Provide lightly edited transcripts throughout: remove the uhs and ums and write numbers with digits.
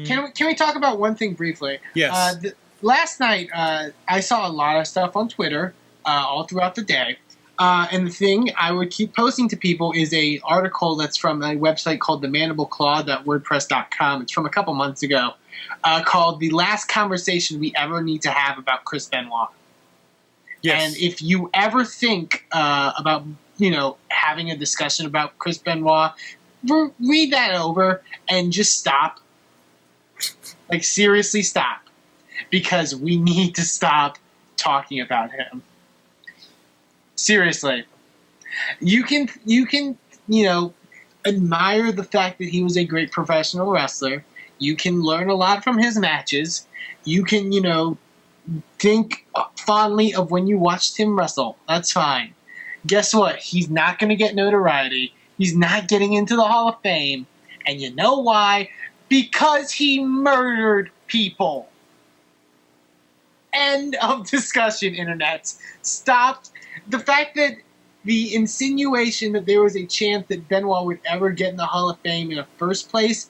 Can we talk about one thing briefly? Yes. Last night, I saw a lot of stuff on Twitter all throughout the day. And the thing I would keep posting to people is a article that's from a website called themandibleclaw.wordpress.com. It's from a couple months ago, called "The Last Conversation We Ever Need to Have About Chris Benoit." Yes. And if you ever think about having a discussion about Chris Benoit, read that over and just stop. Like, seriously, stop. Because we need to stop talking about him. Seriously. You can admire the fact that he was a great professional wrestler. You can learn a lot from his matches. You can, think fondly of when you watched him wrestle. That's fine. Guess what? He's not going to get notoriety. He's not getting into the Hall of Fame. And you know why? Because he murdered people. End of discussion, Internet. Stop. The fact that the insinuation that there was a chance that Benoit would ever get in the Hall of Fame in the first place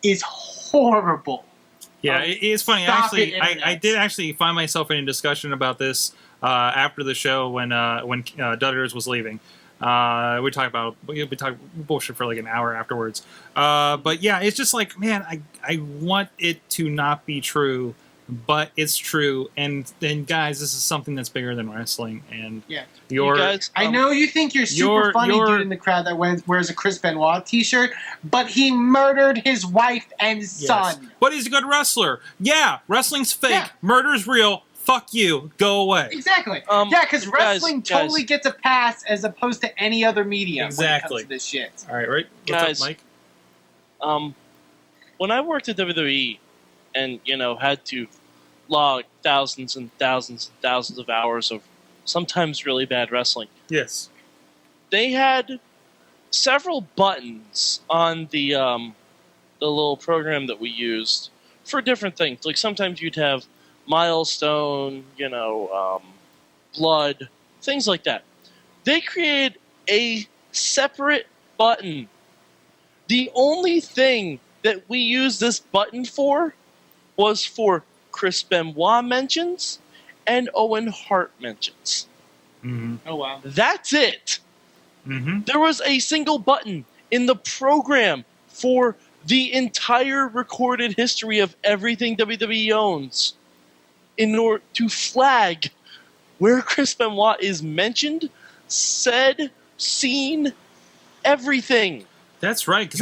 is horrible. Yeah, it's funny. I did actually find myself in a discussion about this after the show when Dutters was leaving. We talked bullshit for like an hour afterwards. But yeah, it's just like, man, I want it to not be true, but it's true. And then, guys, this is something that's bigger than wrestling. And yeah, you guys, I know you think you're super funny dude in the crowd that wears a Chris Benoit t-shirt, but he murdered his wife and son. But he's a good wrestler. Yeah, wrestling's fake. Yeah. Murder's real. Fuck you. Go away. Exactly. Because wrestling totally gets a pass as opposed to any other medium when it comes to this shit. All right. What's up, Mike? When I worked at WWE and, had to log thousands and thousands and thousands of hours of sometimes really bad wrestling. Yes. They had several buttons on the little program that we used for different things. Like sometimes you'd have milestone, blood, things like that. They created a separate button. The only thing that we used this button for was for Chris Benoit mentions and Owen Hart mentions. Mm-hmm. Oh, wow. That's it. Mm-hmm. There was a single button in the program for the entire recorded history of everything WWE owns in order to flag where Chris Benoit is mentioned, said, seen, everything. That's right. Because,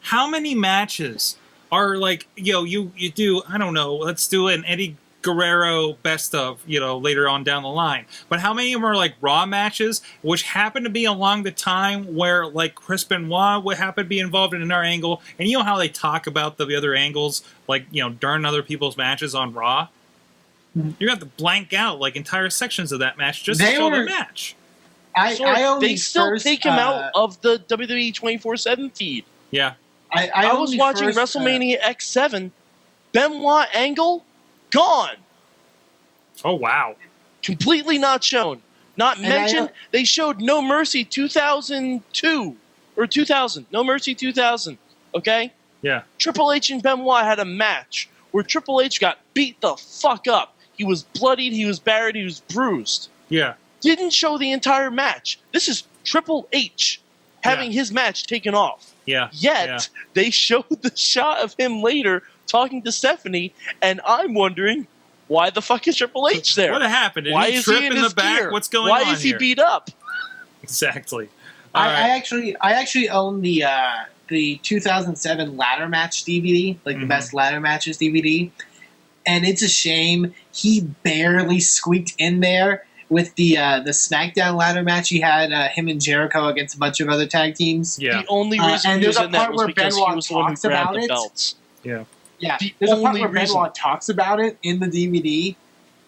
how many matches are like, you do, I don't know, let's do an Eddie Guerrero best of, later on down the line. But how many of them are like Raw matches, which happen to be along the time where like Chris Benoit would happen to be involved in another angle, and you know how they talk about the other angles, like, during other people's matches on Raw? Mm-hmm. You have to blank out like entire sections of that match just to show the match. They still take him out of the WWE 24/7 feed. Yeah. I was watching WrestleMania X7, Benoit angle, gone. Oh, wow. Completely not shown. Not mentioned. They showed No Mercy 2002. Or 2000. No Mercy 2000. Okay? Yeah. Triple H and Benoit had a match where Triple H got beat the fuck up. He was bloodied, he was buried, he was bruised. Yeah. Didn't show the entire match. This is Triple H having his match taken off. Yeah. Yet, they showed the shot of him later talking to Stephanie, and I'm wondering, why the fuck is Triple H there? What happened? Did why he is trip he in the back? gear? What's going on Why is he here? beat up? Exactly. I actually own the 2007 ladder match DVD, like the best ladder matches DVD, and it's a shame he barely squeaked in there with the SmackDown ladder match. He had him and Jericho against a bunch of other tag teams. Yeah. The only reason he was in that was because Benoit he was the one who grabbed the belts. Yeah. Yeah. There's a part where Benoit talks about it in the DVD,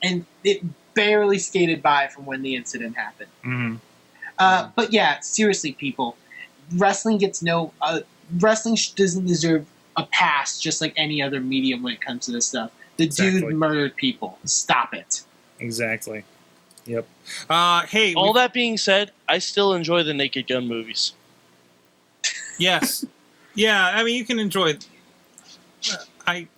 and it barely skated by from when the incident happened. Mm-hmm. But yeah, seriously, people, wrestling gets wrestling doesn't deserve a pass just like any other medium when it comes to this stuff. The dude murdered people. Stop it. Exactly. Yep. Hey. All that being said, I still enjoy the Naked Gun movies. Yes. Yeah, I mean, you can enjoy I.